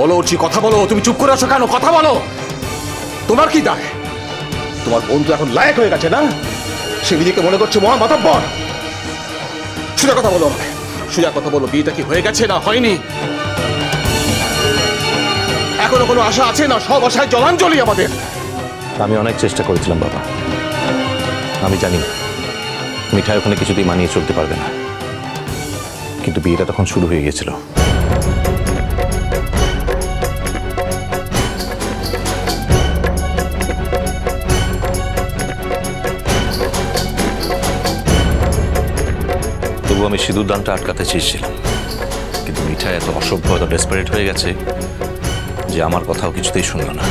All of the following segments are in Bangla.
বলো অর্চি, কথা বলো। তুমি চুপ করে আছো কেন? কথা বলো। তোমার কি দায়? তোমার বন্ধু এখন লায়ক হয়ে গেছে না? সে নিজেকে মনে করছে মহা মাতব্বর। সোজা কথা বলো, সোজা কথা বলো। বিয়েটা কি হয়ে গেছে না হয়নি? এখনো কোনো আশা আছে না? সব আশায় জলাঞ্জলি আমাদের। আমি অনেক চেষ্টা করেছিলাম বাবা। আমি জানি মিঠাই ওখানে কিছুতেই মানিয়ে চলতে পারবে না, কিন্তু বিয়েটা তখন শুরু হয়ে গেছিল। তবু আমি সিঁদুর দানটা আটকাতে চেয়েছিলাম, কিন্তু মিঠাই এত অসভ্য, এত ডেসপারেট হয়ে গেছে যে আমার কথাও কিছুতেই শুনল না।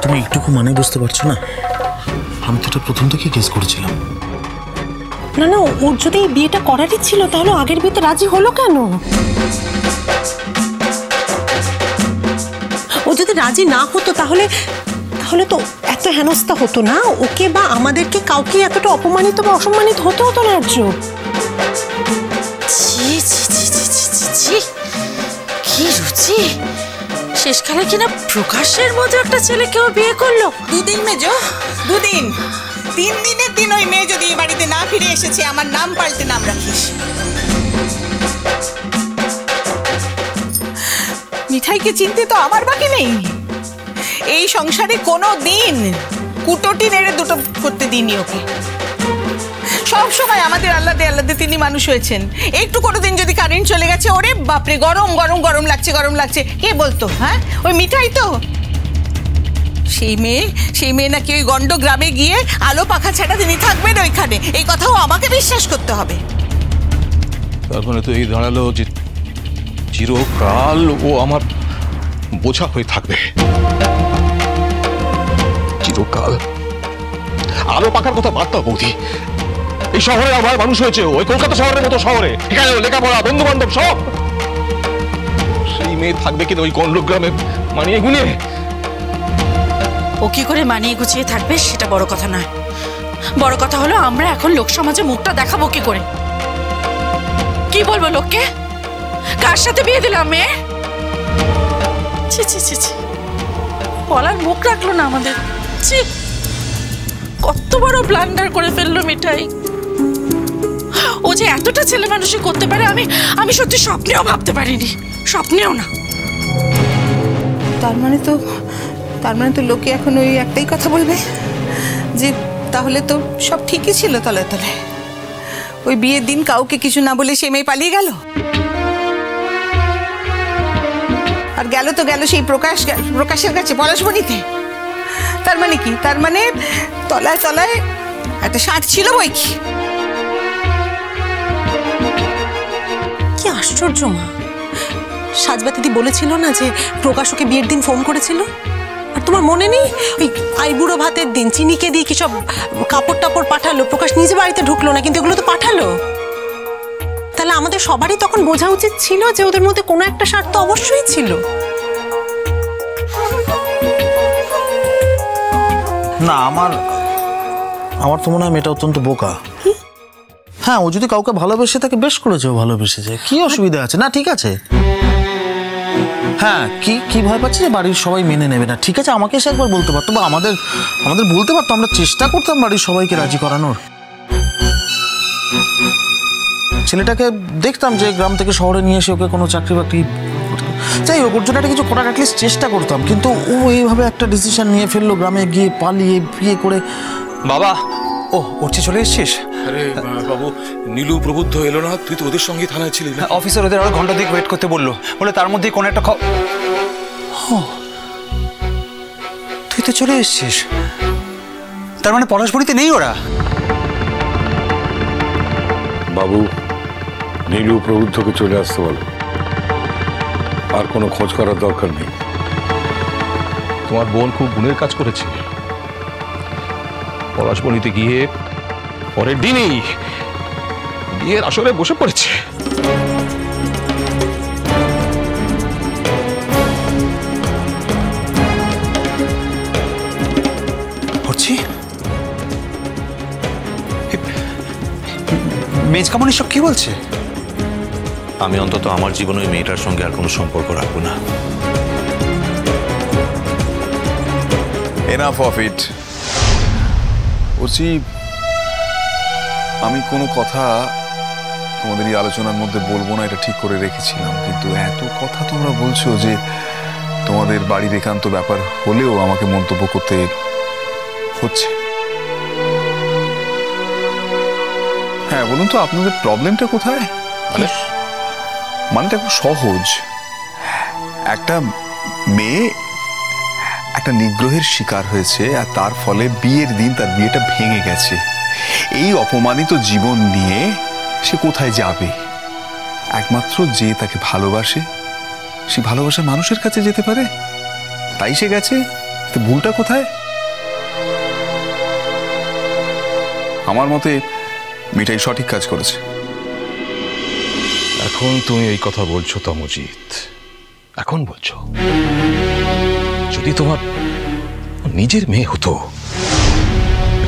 তুমি একটুকু মানে বুঝতে পারছো না? আমি তো এটা প্রথম থেকে গেস করেছিলাম। না না, ওর যদি এই বিয়েটা করারই ছিল তাহলে আগের বিয়েতে রাজি হলো কেন? ও যদি রাজি না হতো তাহলে তাহলে তো এত হেনস্থা হতো না। ওকে বা আমাদেরকে কাউকে এতটা অপমানিত বা অসম্মানিত হতো না আর্য। কি রুচি! শেষকালে কিনা প্রকাশের মতো একটা ছেলে কেউ বিয়ে করলো। দুদিন মেজো, দুদিন। 3 দিনের দিন ওই মেয়ে যদি বাড়িতে না ফিরে এসেছে, আমার নাম পাল্টে নাম রাখিস। মিঠাইকে চিনতে তো আমার বাকি নেই। এই সংসারে কোনো দিন কুটোটি নেড়ে দুটো করতে দিইনি ওকে। সব সময় আমাদের আল্লাদে আল্লাদে তিনি মানুষ হয়েছেন। একটু কোনোদিন যদি কারেন্ট চলে গেছে, ওরে বাপরে গরম গরম গরম লাগছে, গরম লাগছে, কে বলতো? হ্যাঁ, ওই মিঠাই তো। সেই মেয়ে নাকি ওই গন্ড গ্রামে গিয়ে আলো পাখা ছাড়া তিনি থাকবেন ওইখানে। এই কথাও আমাকে বিশ্বাস করতে হবে। তার মানে তো এই দাঁড়ালো যে চিরকাল ও আমার বোঝা হয়ে থাকবে। চিরকাল। আলো পাখার কথা বাদ দাও বৌদি। এই শহরে আমার মানুষ হয়েছে, ওই কলকাতা শহরের মতো শহরে, এখানে লেখাপড়া, বন্ধু বান্ধব সব। সেই মেয়ে থাকবে কিনা ওই গন্ড গ্রামে মানিয়ে গুনিয়ে? ও কি করে মানিয়ে গুছিয়ে থাকবে সেটা বড় কথা নয়। বড় কথা হলো আমরা এখন লোক সমাজে মুখটা দেখাবো কি করে? কি বলবো লোককে? কার সাথে বিয়ে দিলাম মেয়ে? ছি ছি ছি ছি, বলার মুখ রাখলো না আমাদের। ছি, কত বড় ব্লান্ডার করে ফেললো মিঠাই। ও যে এতটা ছেলে মানুষই করতে পারে আমি সত্যি স্বপ্নেও ভাবতে পারিনি, স্বপ্নেও না। তার মানে তো লোকে এখন ওই একটাই কথা বলবে যে তাহলে তো সব ঠিকই ছিল তলে তলে। ওই বিয়ের দিন কাউকে কিছু না বলে সে মেয়ে পালিয়ে গেল। আর গেল তো গেল সেই প্রকাশের কাছে পলাশবনিতে। তার মানে কি? তার মানে তলায় তলায় একটা ষাট ছিল বই কি? কি আশ্চর্য মা! সাজবা দিদি বলেছিল না যে প্রকাশ ওকে বিয়ের দিন ফোন করেছিল? আর তোমার মনে নেই ওই আইবুড়ো ভাতের দিন চিনিকে দিয়ে কি সব কাপড় টাপড় পাঠালো? প্রকাশ নিজে বাড়িতে ঢুকলো না, কিন্তু এগুলো তো পাঠালো। তাহলে আমাদের সবারই তখন বোঝা উচিত ছিল যে ওদের মধ্যে কোনো একটা স্বার্থ অবশ্যই ছিল। না, আমার তো মনে হয় মেয়েটা অত্যন্ত বোকা। হ্যাঁ, ও যদি কাউকে ভালোবেসে থাকে, বেশ করেছে, ও ভালোবেসেছে, কি অসুবিধা আছে? না ঠিক আছে। হ্যাঁ, কি ভয় পাচ্ছে যে বাড়ির সবাই মেনে নেবে না? ঠিক আছে, আমাকে এসে একবার বলতে পারতো, বা আমাদের বলতে পারতো, আমরা চেষ্টা করতাম বাড়ির সবাইকে রাজি করানোর। ছেলেটাকে দেখতাম যে গ্রাম থেকে শহরে নিয়ে এসে ওকে কোনো চাকরি বাকরি, যাই হোক, ওর জন্য একটা কিছু করার অ্যাটলিস্ট চেষ্টা করতাম। কিন্তু ও এইভাবে একটা ডিসিশন নিয়ে ফেললো, গ্রামে গিয়ে পালিয়ে বিয়ে করে। বাবা, ও অর্চি চলে এসেছিস? আরে বাবু, নীলু প্রবুদ্ধ এলো না? তুই তো ওদের সঙ্গে থানায় ছিলি না? অফিসার ওদের আরো ঘন্টা দিক ওয়েট করতে বললো, বলে তার মধ্যে কোন একটা তুই তো চলে এসেছিস। তার মানে পলাশবনিতে নেই ওরা? বাবু, নীলু প্রবুদ্ধকে চলে আসতে বলো, আর কোনো খোঁজ করার দরকার নেই। তোমার বোন খুব গুণের কাজ করেছে। পলাশবনিতে গিয়ে পরের দিনই বিয়ের আসরে বসে পড়েছে। মেজকামন এসব কি বলছে? আমি অন্তত আমার জীবনে ওই মেয়েটার সঙ্গে আর কোনো সম্পর্ক রাখবো না। Enough of it. বলছি, আমি কোনো কথা তোমাদের এই আলোচনার মধ্যে বলবো না, এটা ঠিক করে রেখেছিলাম, কিন্তু এত কথা তোমরা বলছো যে তোমাদের বাড়ির একান্ত ব্যাপার হলেও আমাকে মন্তব্য করতে হচ্ছে। হ্যাঁ বলুন তো, আপনাদের প্রবলেমটা কোথায়? মানেটা খুব সহজ। একটা মেয়ে একটা নিগ্রহের শিকার হয়েছে, আর তার ফলে বিয়ের দিন তার বিয়েটা ভেঙে গেছে। এই অপমানিত জীবন নিয়ে সে কোথায় যাবে? একমাত্র যে তাকে ভালোবাসে, সে ভালোবাসার মানুষের কাছে যেতে পারে, তাই সে গেছে। তো ভুলটা কোথায়? আমার মতে মিঠাই সঠিক কাজ করেছে। এখন তুমি এই কথা বলছো তমজিৎ, এখন বলছো? যদি তোমার নিজের মেয়ে হতো,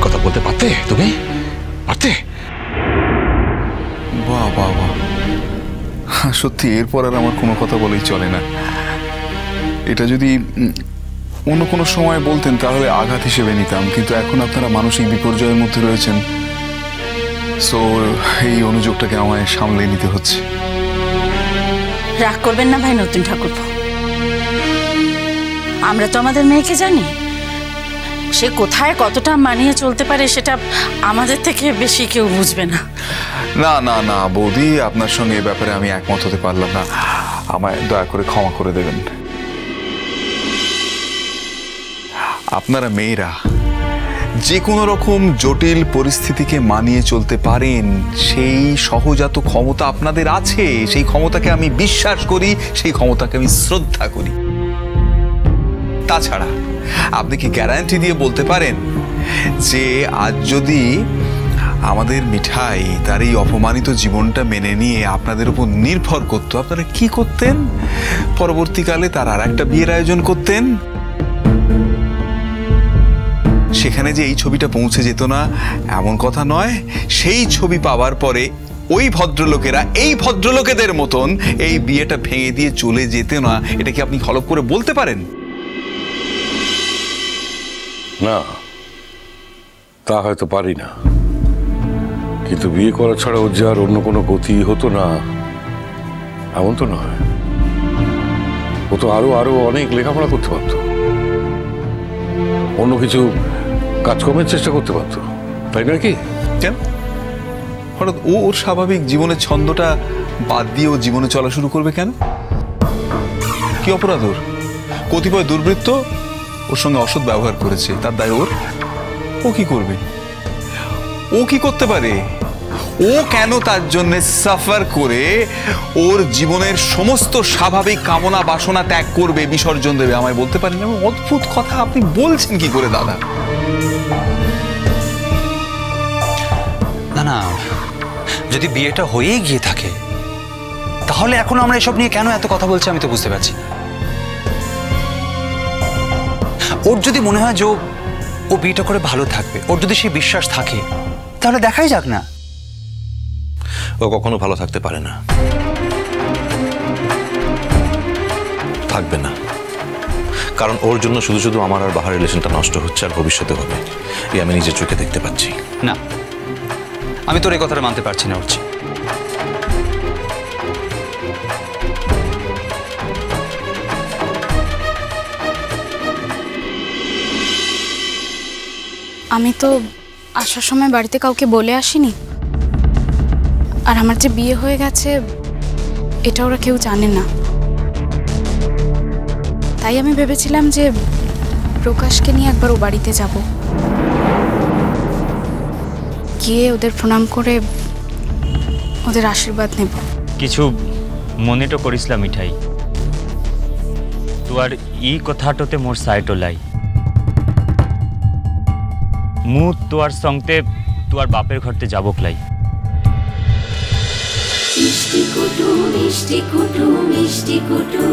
কথা বলতে পারতে? তুমি পারতে? বাহ বাহ বাহ, সত্যি এরপর আর আমার কোনো কথা বলেই চলে না। এটা যদি অন্য কোনো সময় বলতেন তাহলে আঘাত হিসেবে নিতাম, কিন্তু এখন আপনারা মানসিক বিপর্যয়ের মধ্যে রয়েছেন, সো এই অনুযোগটাকে আমায় সামলে নিতে হচ্ছে। রাগ করবেন না ভাই নতুন ঠাকুরপো, আমরা তো আমাদের মেয়েকে জানি, সে কোথায় কতটা মানিয়ে চলতে পারে সেটা আমাদের থেকে বেশি কেউ বুঝবে না। না না না বৌদি, আপনার সঙ্গে এ ব্যাপারে আমি একমত হতে পারলাম না, আমায় দয়া করে ক্ষমা করে দেবেন। আপনারা মেয়েরা যে কোনো রকম জটিল পরিস্থিতিকে মানিয়ে চলতে পারেন, সেই সহজাত ক্ষমতা আপনাদের আছে। সেই ক্ষমতাকে আমি বিশ্বাস করি, সেই ক্ষমতাকে আমি শ্রদ্ধা করি। তাছাড়া আপনি কি গ্যারান্টি দিয়ে বলতে পারেন যে আজ যদি আমাদের মিঠাই তার এই অপমানিত জীবনটা মেনে নিয়ে আপনাদের উপর নির্ভর করতো, আপনারা কি করতেন? পরবর্তীকালে তার আর একটা বিয়ের আয়োজন করতেন। সেখানে যে এই ছবিটা পৌঁছে যেত না এমন কথা নয়। সেই ছবি পাওয়ার পরে ওই ভদ্রলোকেরা এই ভদ্রলোকেদের মতন এই বিয়েটা ভেঙে দিয়ে চলে যেত না। এটা কি আপনি হলফ করে বলতে পারেন? না, তা হয়তো পারি না, কিন্তু বিয়ে করা ছাড়া ওর যে আর অন্য কোনো গতি হতো না এমন তো নয়। ও তো আরো আরো অনেক লেখাপড়া করতে পারতো, অন্য কিছু কাজকর্মের চেষ্টা করতে পারতো, তাই নয় কি? কেন হঠাৎ ও ওর স্বাভাবিক জীবনের ছন্দটা বাদ দিয়ে ও জীবনে চলা শুরু করবে কেন? কি অপরাধ ওর? কতিপয় দুর্বৃত্ত ওর সঙ্গে অসৎ ব্যবহার করেছে, তার দায় ওর। ও কি করবে? ও কি করতে পারে? ও কেন তার জন্য সাফার করে ওর জীবনের সমস্ত স্বাভাবিক কামনা বাসনা ত্যাগ করবে, বিসর্জন দেবে? আমায় বলতে পারেন? অদ্ভুত কথা আপনি বলছেন কি করে দাদা? না না, যদি বিয়েটা হয়েই গিয়ে থাকে তাহলে এখন আমরা এসব নিয়ে কেন এত কথা বলছি আমি তো বুঝতে পারছি। ওর যদি মনে হয় যে ও বিয়েটা করে ভালো থাকবে, ওর যদি সেই বিশ্বাস থাকে, তাহলে দেখাই যাক না। ও কখনো ভালো থাকতে পারে না, থাকবে না, কারণ ওর জন্য শুধু শুধু আমার আর বাহার রিলেশনটা নষ্ট হচ্ছে, আর ভবিষ্যতে হবে, এই আমি নিজের চোখে দেখতে পাচ্ছি। না, আমি তোর এই কথাটা মানতে পারছি না। উঠছি আমি তো আসার সময় বাড়িতে কাউকে বলে আসিনি, আর আমার যে বিয়ে হয়ে গেছে এটা ওরা কেউ জানে না। তাই আমি ভেবেছিলাম যে প্রকাশকে নিয়ে একবার ও বাড়িতে যাব, গিয়ে ওদের প্রণাম করে ওদের আশীর্বাদ নেব। কিছু মনে তো কৰিছিলা মিঠাই, তোৰ ই কথাটোতে মোৰ চাইট ওলাই। মু তোৰ সঙ্গে তোৰ বাপের ঘরতে যাবক লাই। মিষ্টি কুটু মিষ্টি কুটু মিষ্টি কুটু।